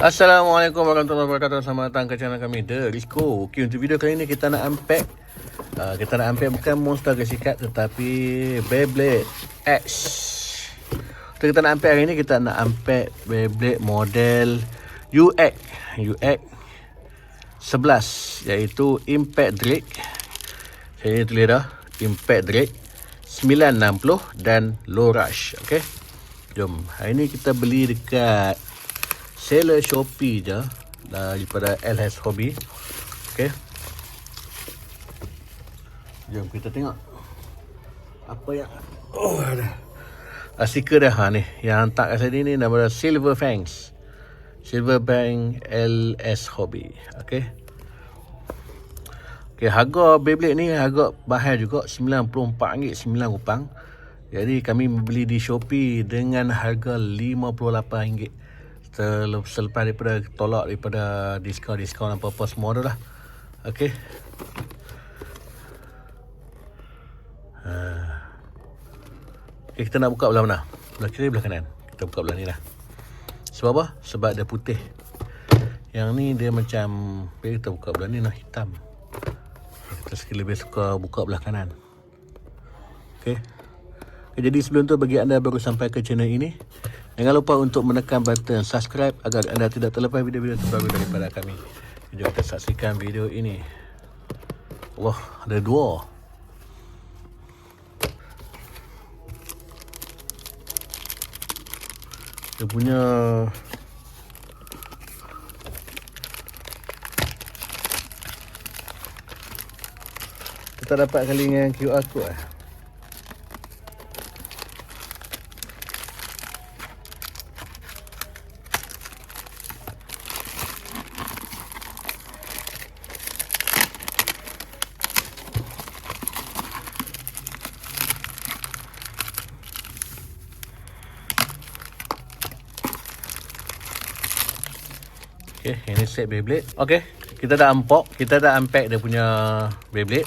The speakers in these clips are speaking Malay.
Assalamualaikum warahmatullahi wabarakatuh. Selamat datang ke channel kami The Risco. Okay, untuk video kali ni kita nak unpack bukan Monster Gassy Cup tetapi Beyblade X. Untuk kita nak unpack hari ni, kita nak unpack Beyblade model UX 11, iaitu Impact Drake. Saya ni tulis dah Impact Drake 960 dan Low Rush. Okay, jom. Hari ni kita beli dekat seller Shopee je daripada LS Hobby. Okay, jom kita tengok apa yang ada. Stiker dah ni yang hantar kat saya ni nama dia Silver Fangs, Silver Bang LS Hobby. Okay, harga Beyblade ni harga mahal juga, RM94.9. Jadi kami membeli di Shopee dengan harga RM58 selepas daripada tolak daripada diskaun apa-apa semua dah. Okay, kita nak buka belah mana? Belah kiri, belah kanan. Kita buka belah ni lah. Sebab apa? Sebab dia putih. Yang ni dia macam, kita buka belah ni lah hitam. Kita sikit lebih suka buka belah kanan. Okay, jadi sebelum tu, bagi anda baru sampai ke channel ini, jangan lupa untuk menekan button subscribe agar anda tidak terlepas video-video terbaru daripada kami. Jom kita saksikan video ini. Wah, ada dua. Dia punya kita dapat kali dengan QR code . Okay, ini set Beyblade. Okay, kita dah unpack dia punya Beyblade.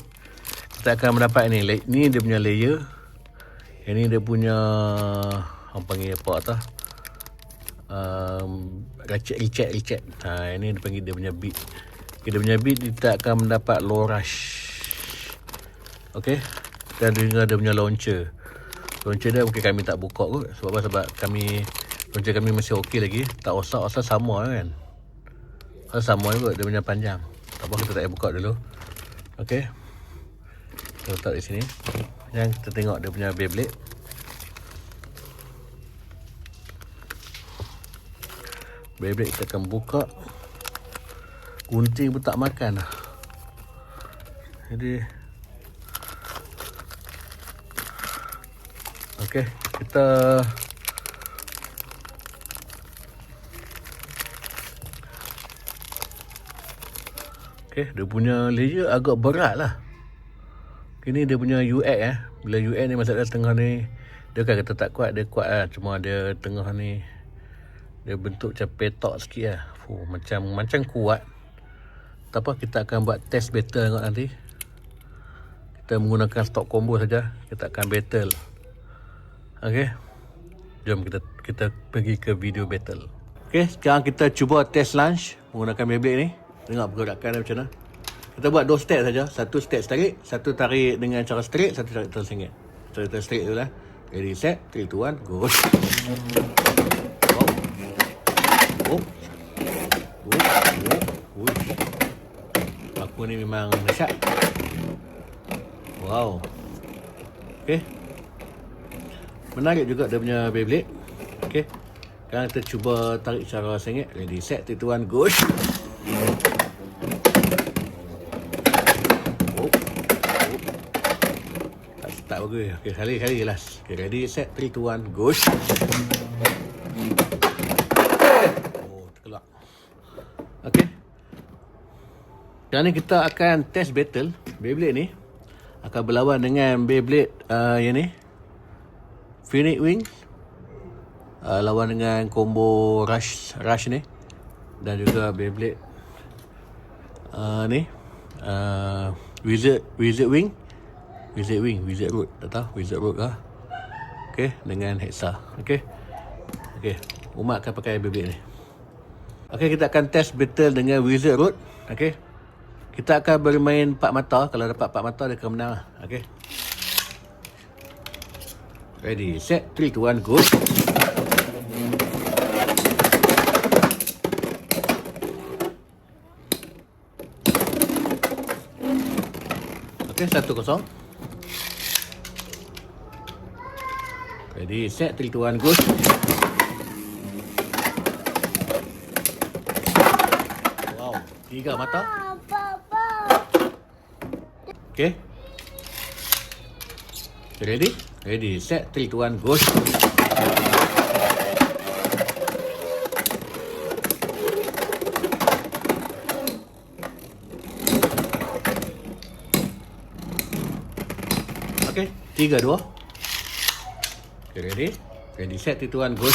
Kita akan mendapat ni dia punya layer. Ini dia punya, orang panggil apa tu? Recet. Ini dia panggil dia punya beat. Okay, dia punya beat kita akan mendapat Low Rush. Okay, dan juga dia punya launcher. Launcher dia mungkin kami tak buka kot. Sebab launcher kami masih okey lagi. Tak rosak sama kan. Sama juga dia punya panjang. Tak apa, kita tak payah buka dulu. Okay, kita letak di sini. Yang kita tengok dia punya Beyblade. Beyblade kita akan buka. Gunting pun tak makan lah. Jadi okay, kita dia punya layer agak berat lah. Ini dia punya UX . Bila UX ni masalah tengah ni, dia kan kata tak kuat, dia kuat lah. Cuma dia tengah ni, dia bentuk macam petok sikit lah. Macam kuat. Tak apa, kita akan buat test battle tengok nanti. Kita menggunakan stock combo saja. Kita akan battle. Okay, jom kita pergi ke video battle. Okay, sekarang kita cuba test launch menggunakan Beyblade ni. Tengok pergerakan dia macam mana. Kita buat 2 step saja. Satu step tarik, satu tarik dengan cara straight, satu tarik tersengit. Kita straight dulu lah. Ready, set, 3, 2, 1, go. Aku ni memang dahsyat. Wow. Okay, menarik juga dia punya Beyblade. Okay, sekarang kita cuba tarik cara sengit. Ready, set, 3, 2, 1, go. Tak bagus. Okay, kali last. Okay, ready, set, 3, 2, 1, go. Terkelak. Okay, sekarang ni kita akan test battle. Beyblade ni akan berlawan dengan Beyblade yang ni, Phoenix Wing, lawan dengan combo Rush ni, dan juga Beyblade ni Wizard Road, tak tahu Wizard Road kah. Okay, dengan Hexa. Okay, Umat akan pakai Beyblade ni. Okey, kita akan test battle dengan Wizard Road. Okey. Kita akan bermain 4 mata. Kalau dapat 4 mata dia akan menang lah. Okey. Ready, set, 3, 2, 1, go. Okey, 1-0. Ready, set, 3, 2, 1, go. Wow, 3 mata. Okey. Ready? Ready, set, 3, 2, 1, go. Okey, 3-2. Okay, ready? Ready, set, 3, 2, 1, go.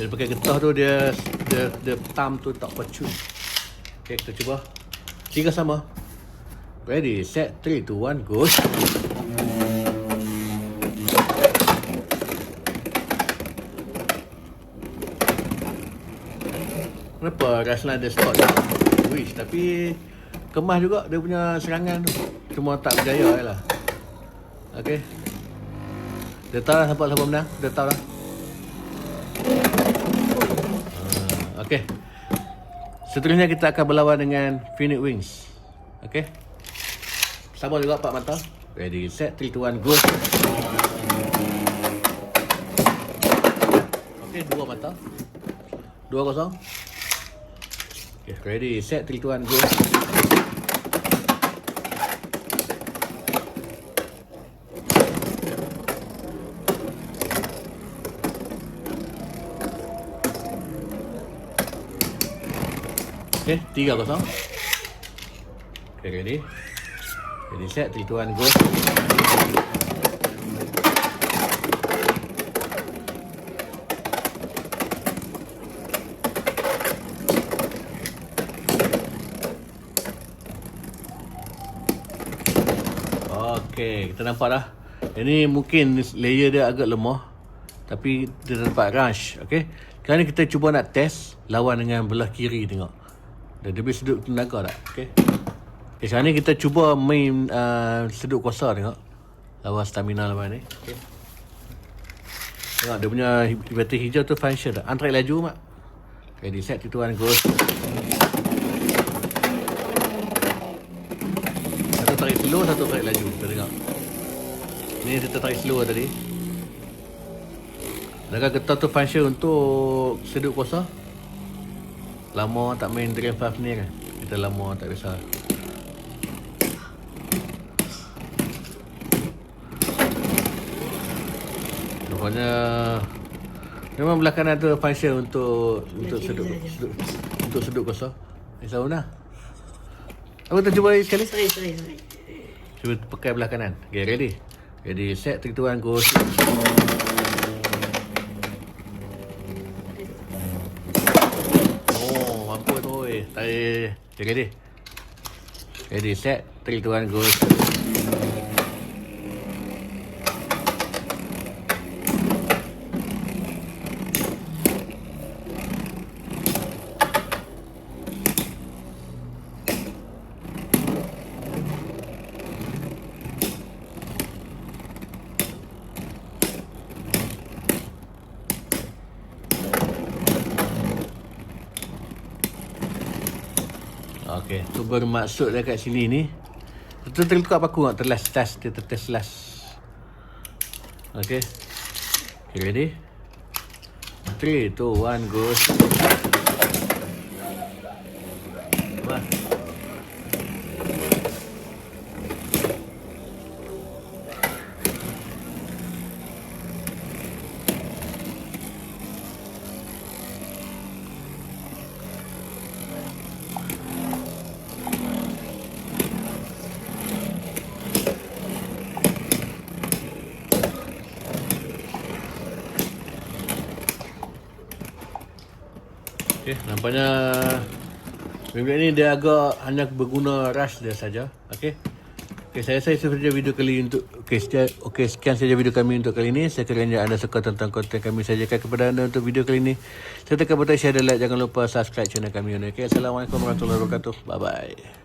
Dia pakai getah tu, dia thumb tu tak pecun. Okay, kita cuba. 3 sama. Ready, set, 3, 2, 1, go. Kenapa Raslan ada stop? Wish, tapi kemas juga dia punya serangan tu. Cuma tak berjaya je lah. Okay. Dia tahu lah siapa menang. Dia tahu lah. Okay. Seterusnya kita akan berlawan dengan Phoenix Wings. Okay. Sama juga 4 mata. Ready, set, 3, 2, 1, go. Okay, 2 mata. 2-0. Okay, ready, set, 3, 2, 1, go. Okay, 3-0. Okay, ready. Ready, set, 3, 2, 1, go. Okay, kita nampak dah. Ini mungkin layer dia agak lemah, tapi dia dapat rush. Okay, sekarang ni kita cuba nak test lawan dengan belah kiri, tengok. Dia lebih sedut tenaga tak? Okay. Okay, sekarang ni kita cuba main sedut kuasa, tengok. Lawan stamina lawan ni. Okay. Tengok dia punya battle hijau tu function tak? Antrak laju, mak. Ready, set, 3, 2, 1, go. Satu tarik slow, satu tarik laju. Kita tengok. Ni kita tarik slow tadi. Adakah getah tu function untuk sedut kuasa? Lama tak main Dragon 5 ni kan. Kita lama tak biasa. Rupanya memang belah kanan tu function untuk sedut kuasa. Risau nah. Apa kita cuba sekali? Sorry. Cuba pakai belah kanan. Okay, ready? Ready, set, 3, 2, 1, go. Okay, ready? Ready, set, 3, 2, 1, go. Okey, tu bermaksud dekat sini ni. Kita tertukar paku nak terlas tas, kita test last. Okey. Okay, ready? 3, 2, 1, go. Wah. Okey, nampaknya Beyblade ni dia agak hanya berguna rush dia saja. Okey. Okey, saya rasa itu saja video kali ini untuk sekian saja video kami untuk kali ini. Sekiranya anda suka tentang konten kami, sajakan kepada anda untuk video kali ini. Serta butang share dan like, jangan lupa subscribe channel kami. Okey, assalamualaikum warahmatullahi wabarakatuh. Bye bye.